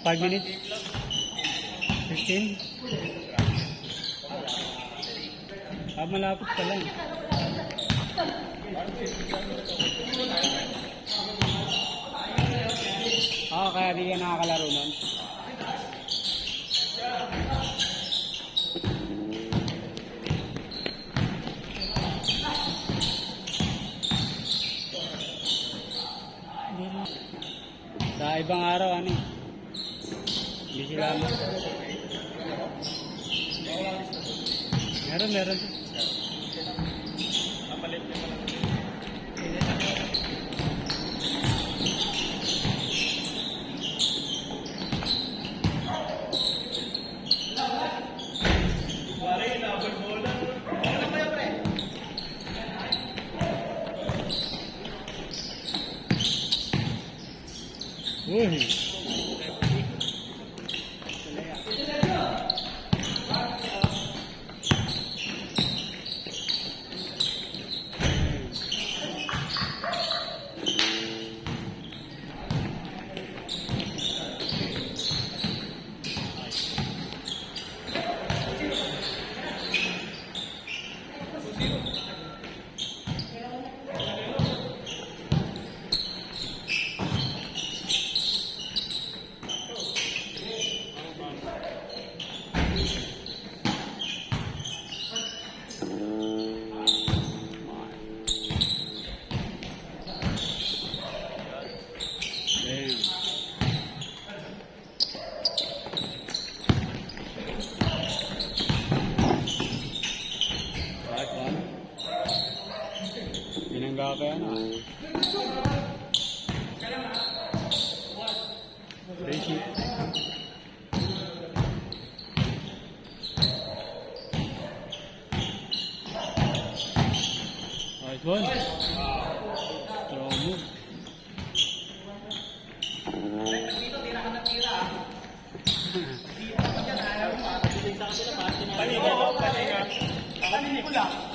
5 minutes? 15? Malapit pa lang. Kaya di ka nakakalaro nun. Sa ibang araw, ano eh. Hindi sila meron. Uy. Binangga ka yan ah. Crazy. Nice one. Strong move.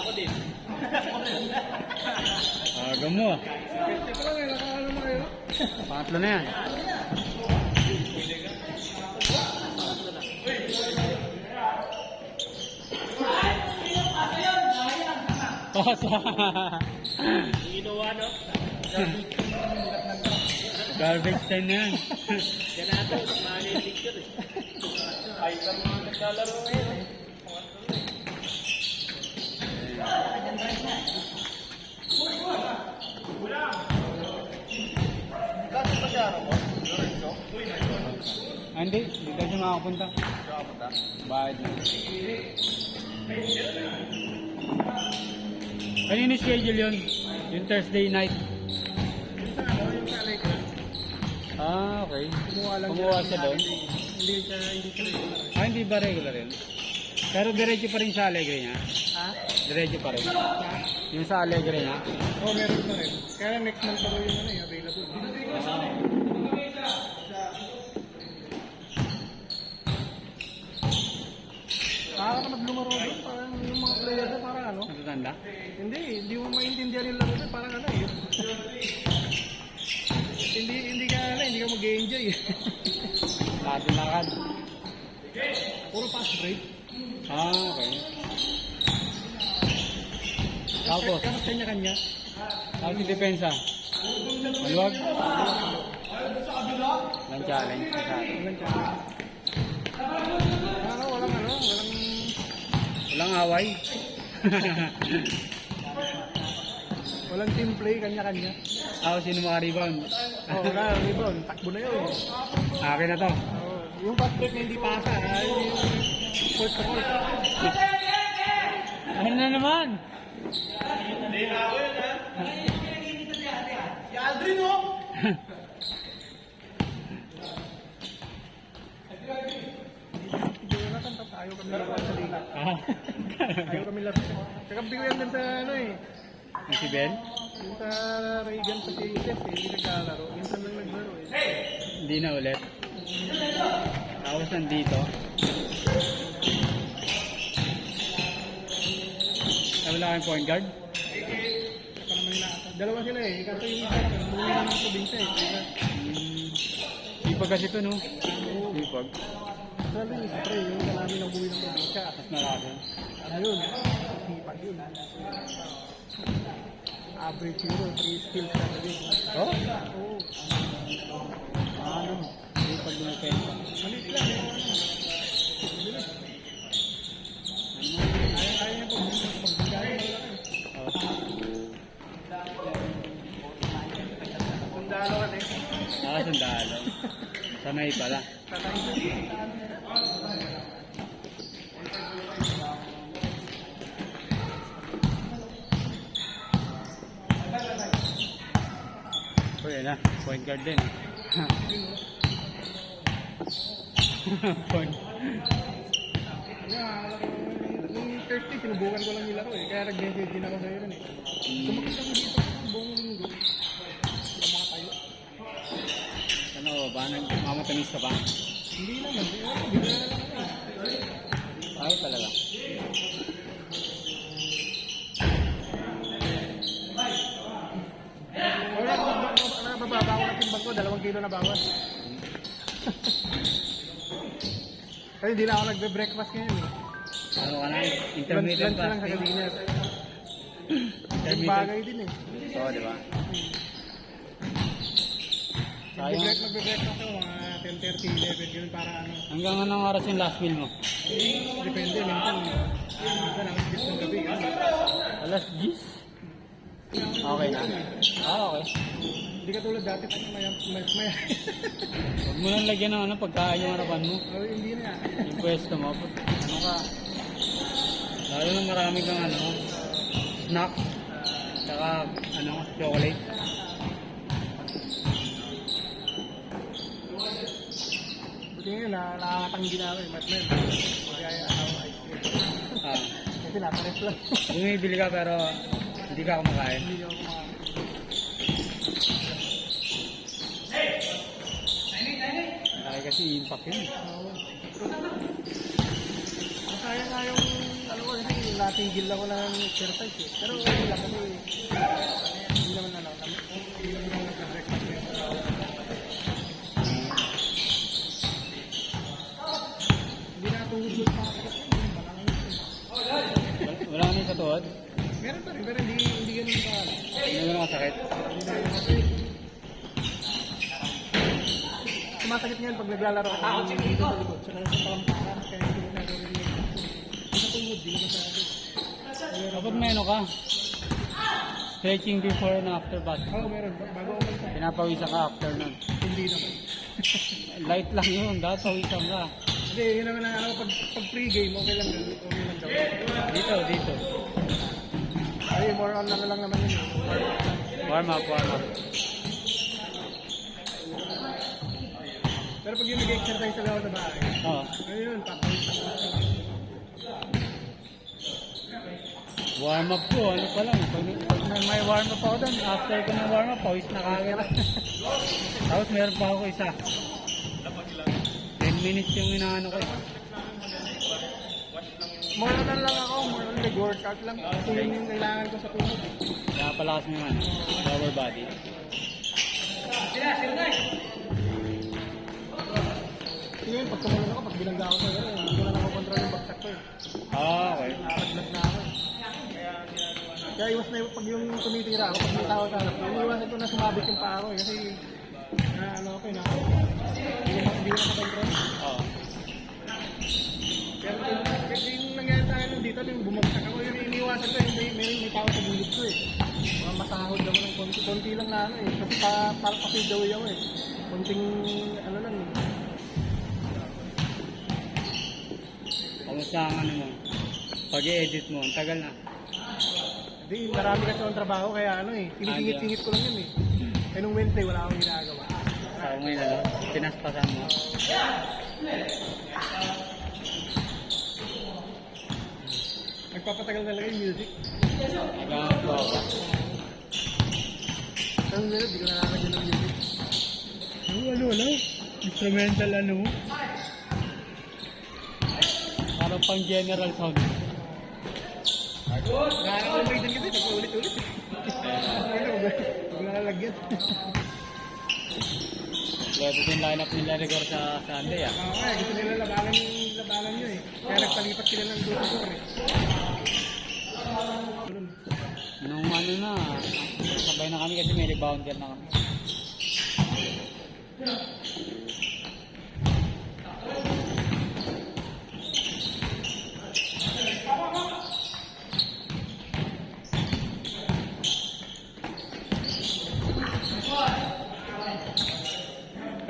Ako din. Agam mo ah. Pangatlo na yan. Ginawa, no? Garbage time na yan. Ganado, mali picture eh. Ay, sa mga naglalaro ngayon eh. Kasi pa siya, ano mo? Lorenzo? Hindi kasi makapunta. Bakit na? Kanino schedule yun? Yung Thursday night? Okay. Kumuha siya doon? Hindi siya regular. Hindi ba regular yun? Pero diretso pa rin sa Alegre niya? Ha? Diretso pa rin? Yung sa Alegre niya? Oo, meron pa rin. Kaya next month pa rin yung ano, available. Parang ka maglumaro doon, parang yung mga player doon, parang ano? Natatanda? Hindi mo maintindihan yung laro doon, parang ano eh. Hindi ka mag-enjoy eh. Lakad. Puro fast break. Okay. Tapos? Tapos kanya-kanya. Tapos yung depensa? Maluwag? Walang challenge. Walang away. Walang team play, kanya-kanya. Sino maka-rebound? Wala, rebound. Takbo na yun. Akin na to. Yung fast break na hindi pasa, yung court sa court. Ano na naman? Hindi na ako yun, ha? Si Aldrin, oh! Ayaw kami laro sa liga. Ayaw kami laro. Kakampi ko yan din sa ano eh. Si Ben? Yung sa Reagan sa TSF eh. Hindi naglalaro. Minsan lang naglaro eh. Hindi na ulit. Tapos nandito. Wala kang point guard? Dalawa sila eh. Kaso yung isa, umuwi na ng probinsya eh. Di pa kasi ito no? Sipag. Sabi, siyempre, yung marami ng buhay ng probinsya. Mas marami. Ano yun? Sipag yun. Average yun, 3 skills na rin. Oh? Oo. Ano? Sipag mo kayo. Malit lang. Bilis. Kaya niya pagbigay mo lang. Oh. Sundalo ka eh. Nakasundalo. Sanay pala. Uy, na. Point guard din. Point. Nung Thursday, sinubukan ko lang nila ko eh. Kaya nag-message din ako sa'yo rin eh. Sumakit ako dito buong linggo. Wala makatayo. Ano ba? Mamatamis ka ba? Hindi naman. Hindi na lang ako eh. Ay, talaga. Wala ko, nabababa ko ng timbang ko, 2 kilo na bawas. Kasi hindi na ako nagbe-breakfast ngayon eh. Ano ka na? Lunch Intermittent lang sa fasting. kanina. Yung Intermittent. bagay din eh. Oo, di ba? Sayang. Magbe-breakfast ako mga 10:30, 11, ganun para ano. Hanggang anong oras yung last meal mo? Depende, minsan. Minsan ang gis ng gabi. Alas 10? Okay na. Okay. Hindi ka tulad dati, maya. Huwag mo nang lagyan ng ano, pagkain yung harapan mo. Oh, hindi na. Yung pwesto mo. Ano ka? Lalo na marami kang ano, snack. Tsaka ano, chocolate. Buti ngayon, nakakatanggi na ako eh. Matman. Kaya ako ice cream. Ah, Kasi natares lang. bumibili ka pero hindi ka kumakain. Hindi ako kumakain. Laki kasi impact yun. Masaya nga yung ano ko kasi natigil ako ng exercise eh. Pero okay lang kasi hindi naman ano, hindi naman nag-breakfast eh. Hindi na tuhod yung mga kagat eh. Wala ka sa tuhod? Meron pa rin, pero hindi ganun ka. Hindi mo na masakit? Sumasakit ngayon pag naglalaro ako dito sa likod. Sa palamparan, kaya hindi ko nagawin yung sa tuhod, hindi ko masyado. Kapag may ano ka, stretching before and after basketball. Oo, meron. Bago ako malita. Pinapawisan ka after nun. Hindi naman. Light lang yun, dapat pawisan ka. Hindi, yun naman ang ano, pag pre-game, okay lang daw. Okay lang daw. Dito. Ay, more on ano lang naman yun. Warm up. Pero pag yung nag-exercise sa loob sa bahay, Oo. ayun, papawis ako. Warm up ko, ano pa lang. Pag may warm up ako doon, after ko ng warm up, pawis na kagad. Tapos meron pa ako isa. 10 minutes yung inaano ko eh. More on lang ako, more on leg-workout lang. Kasi yun yung kailangan ko sa tuhod. Kaya palakas mo yung ano, lower body. Ngayon, pag tumulong ako, pag binangga ako sa gano'n, hindi ko na nakokontrol yung bagsak ko eh. Ah, okay. Nakakaglat na ako. Kaya iwas na pag yung tumitira ako, pag may tao sa harap, iniiwasan ko na sumabit yung paa ko eh. Kasi, ano ako eh, hindi ko makakontrol. Oo. Kaya yung nangyari sa akin dito, yung bumagsak ako, yung iniiwasan ko, yung may tao sa gilid ko eh. Mga masahod ako ng konti lang na ano eh. Kasi para pa-fade away ako eh. Konting ano lang eh. Kamusta ang ano mo? Pag-i-edit mo, ang tagal na. Hindi, marami kasi akong trabaho kaya ano eh. Sinisingit-singit ko lang yun eh. Kaya nung Wednesday wala akong ginagawa. Sa ngayon ano, pinaspasan mo. Nagpapatagal talaga yung music. Nagagawa ka. Pero ngayon, di ko nakakagyan ng music. Ano? Instrumental ano mo? Parang pang general sound. Nakakalimutan kasi pagpaulit-ulit. Huwag nalalagyan. Kompleto din lineup nila Rigor sa Sunday ah. Oo, gusto nila labanan nyo eh. Kaya nagpalipat sila ng Rigor eh. Nung ano na, sabay na kami kasi may rebounder na kami.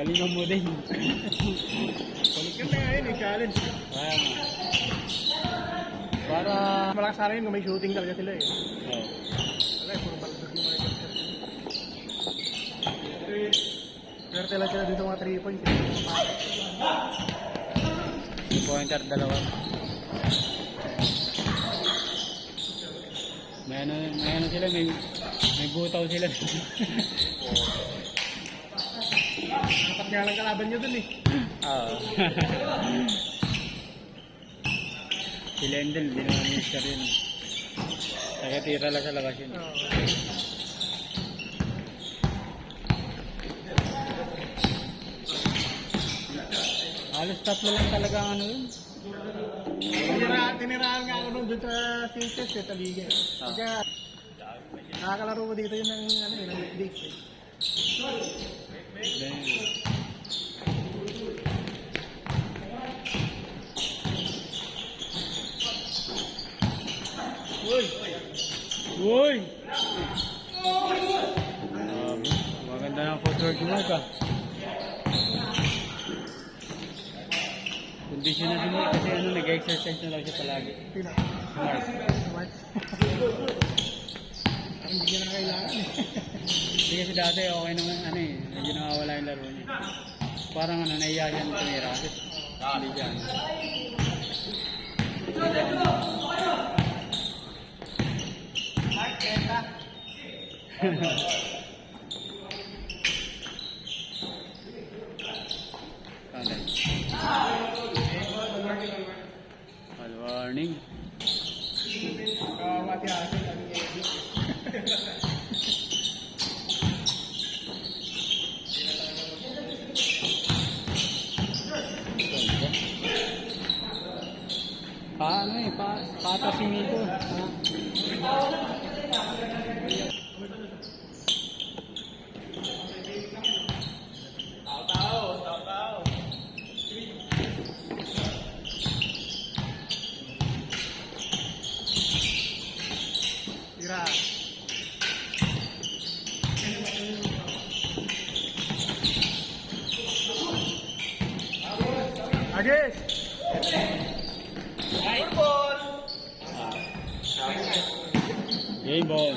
Kalingan mo din. Balik ka na ngayon eh, challenge. Kaya nga. Para... Malakas sana yun kung may shooting talaga sila eh. Oh. Wala eh, puro balbag yung mga ito. Swerte lang sila dito mga 3 points eh. 2-pointer, dalawa. May ano sila, may butaw sila. Apat nga lang kalaban nyo dun eh. Oo. Si Lendl, di naman mister yun. Nakatira lang sa labas yun. Oo. Halos tatlo lang talaga ang ano yun. Tinirahan nga ako nun dun sa Tilted eh, Talige. Kaya nakakalaro mo dito yun ng ano eh, ng weekdays eh. Then, Uy! uy! Maganda ng footwork mo ka. Kondisyon na din mo kasi ano, nag-exercise na lang siya palagi. Pina. Smart. Smart. Hindi niya na kailangan eh. Hindi kasi dati okay naman, ano eh, medyo nakawala yung laro niya. Parang ano, naiya siya ng tumira kasi hindi siya ano. Good morning. Kawati asin ang edit. Paano eh, patasin ito. Tira. Agis! Game ball.